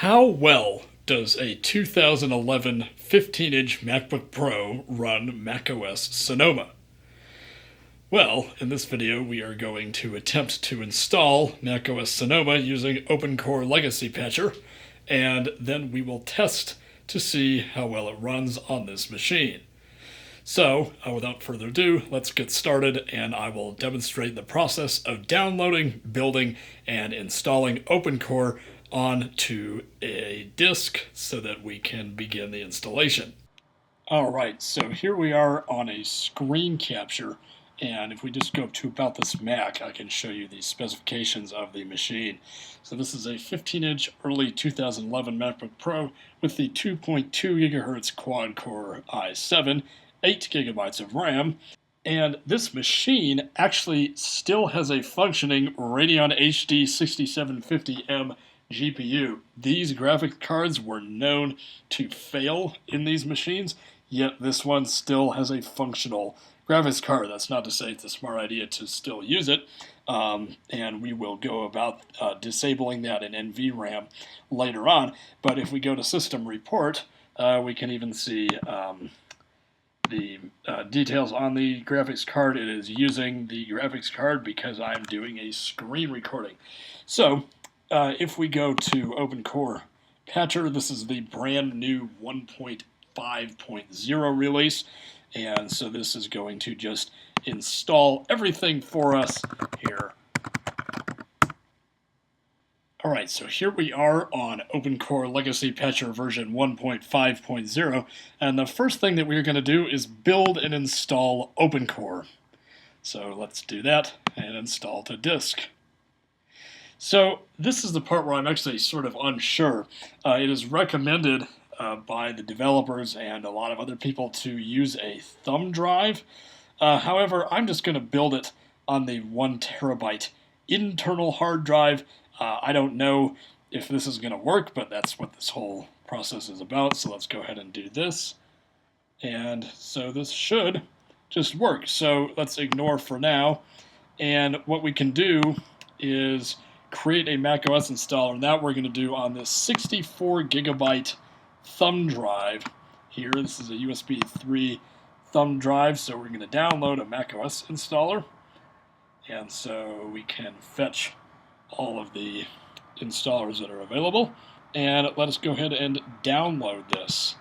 How well does a 2011 15-inch MacBook Pro run macOS Sonoma? Well, in this video we are going to attempt to install macOS Sonoma using OpenCore Legacy Patcher, and then we will test to see how well it runs on this machine. So, without further ado, let's get started, and I will demonstrate the process of downloading, building, and installing OpenCore onto a disk so that we can begin the installation. Alright, so here we are on a screen capture, and if we just go to About This Mac, I can show you the specifications of the machine. So this is a 15-inch early 2011 MacBook Pro with the 2.2 GHz quad-core i7, 8 gigabytes of RAM, and this machine actually still has a functioning Radeon HD 6750M GPU. These graphics cards were known to fail in these machines, yet this one still has a functional graphics card. That's not to say it's a smart idea to still use it, and we will go about disabling that in NVRAM later on. But if we go to System Report, we can even see the details on the graphics card. It is using the graphics card because I'm doing a screen recording. So if we go to OpenCore Patcher, this is the brand new 1.5.0 release, and so this is going to just install everything for us here. Alright, so here we are on OpenCore Legacy Patcher version 1.5.0, and the first thing that we're going to do is build and install OpenCore. So let's do that and install to disk. So this is the part where I'm actually sort of unsure. It is recommended by the developers and a lot of other people to use a thumb drive. However, I'm just going to build it on the 1 terabyte internal hard drive. I don't know if this is going to work, but that's what this whole process is about. So let's go ahead and do this. And so this should just work. So let's ignore for now. And what we can do is create a macOS installer. And that we're going to do on this 64 gigabyte thumb drive here. This is a USB 3 thumb drive. So we're going to download a macOS installer. And so we can fetch all of the installers that are available, and let us go ahead and download this.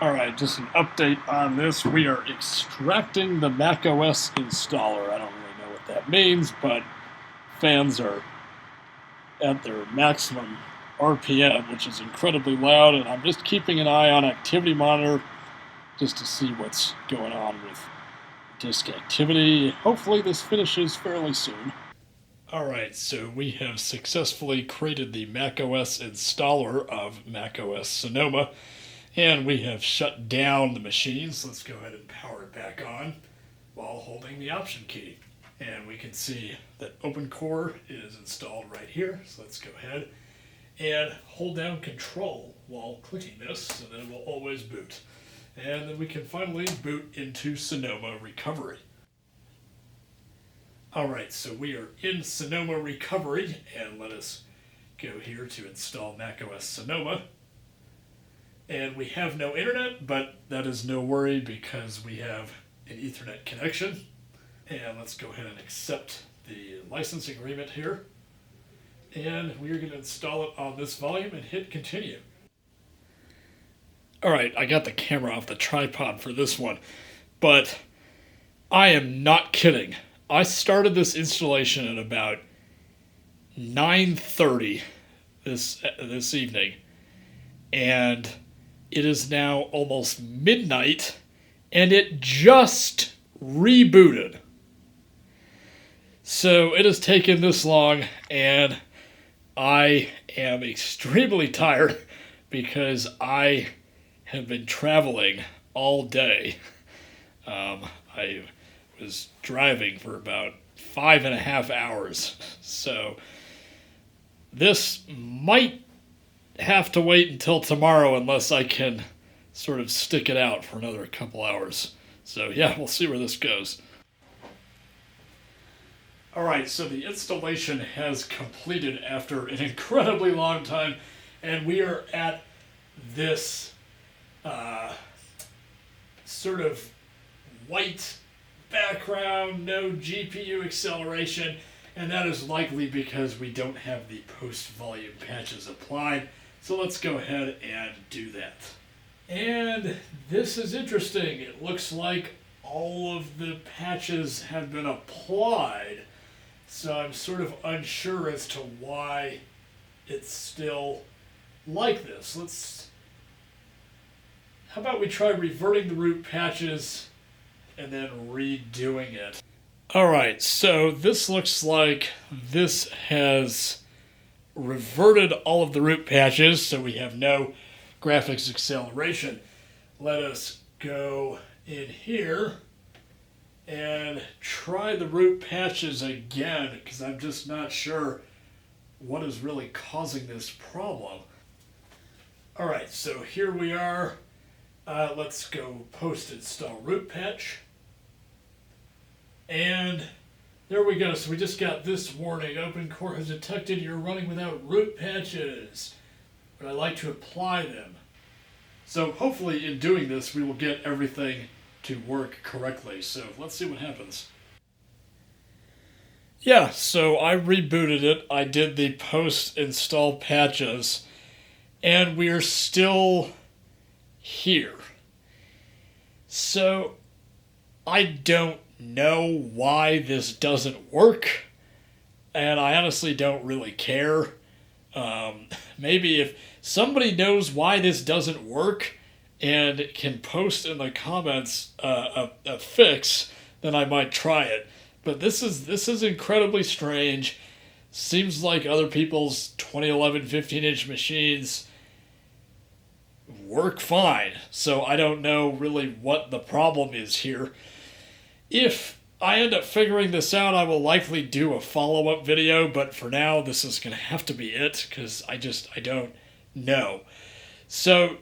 Alright, just an update on this. We are extracting the macOS installer. I don't really know what that means, but fans are at their maximum RPM, which is incredibly loud, and I'm just keeping an eye on activity monitor just to see what's going on with disk activity. Hopefully this finishes fairly soon. Alright, so we have successfully created the macOS installer of macOS Sonoma, and we have shut down the machine. So let's go ahead and power it back on while holding the Option key. And we can see that OpenCore is installed right here. So let's go ahead and hold down Control while clicking this so that it will always boot. And then we can finally boot into Sonoma Recovery. Alright, so we are in Sonoma Recovery, and let us go here to install macOS Sonoma. And we have no internet, but that is no worry because we have an Ethernet connection. And let's go ahead and accept the license agreement here. And we are going to install it on this volume and hit continue. Alright, I got the camera off the tripod for this one, but I am not kidding. I started this installation at about 9:30 this evening, and it is now almost midnight, and it just rebooted. So it has taken this long, and I am extremely tired because I have been traveling all day. I was driving for about 5.5 hours, so this might have to wait until tomorrow unless I can sort of stick it out for another couple hours. So yeah, we'll see where this goes. Alright, so the installation has completed after an incredibly long time, and we are at this sort of white background, no GPU acceleration, and that is likely because we don't have the post-volume patches applied. So let's go ahead and do that. And this is interesting. It looks like all of the patches have been applied. So I'm sort of unsure as to why it's still like this. How about we try reverting the root patches and then redoing it. Alright, so this looks like this has reverted all of the root patches, so we have no graphics acceleration. Let us go in here and try the root patches again, because I'm just not sure what is really causing this problem. Alright, so here we are. Let's go post-install root patch. And there we go. So we just got this warning. OpenCore has detected you're running without root patches, but I like to apply them. So hopefully in doing this, we will get everything to work correctly. So let's see what happens. Yeah, so I rebooted it. I did the post-install patches, and we're still here. So I don't know why this doesn't work, and I honestly don't really care. Maybe if somebody knows why this doesn't work and can post in the comments a fix, then I might try it. But this is incredibly strange. Seems like other people's 2011 15-inch machines work fine, so I don't know really what the problem is here. If I end up figuring this out, I will likely do a follow-up video, but for now, this is going to have to be it, because I don't know. So,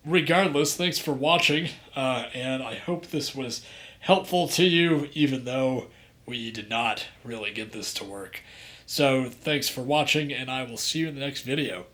regardless, thanks for watching, and I hope this was helpful to you, even though we did not really get this to work. So, thanks for watching, and I will see you in the next video.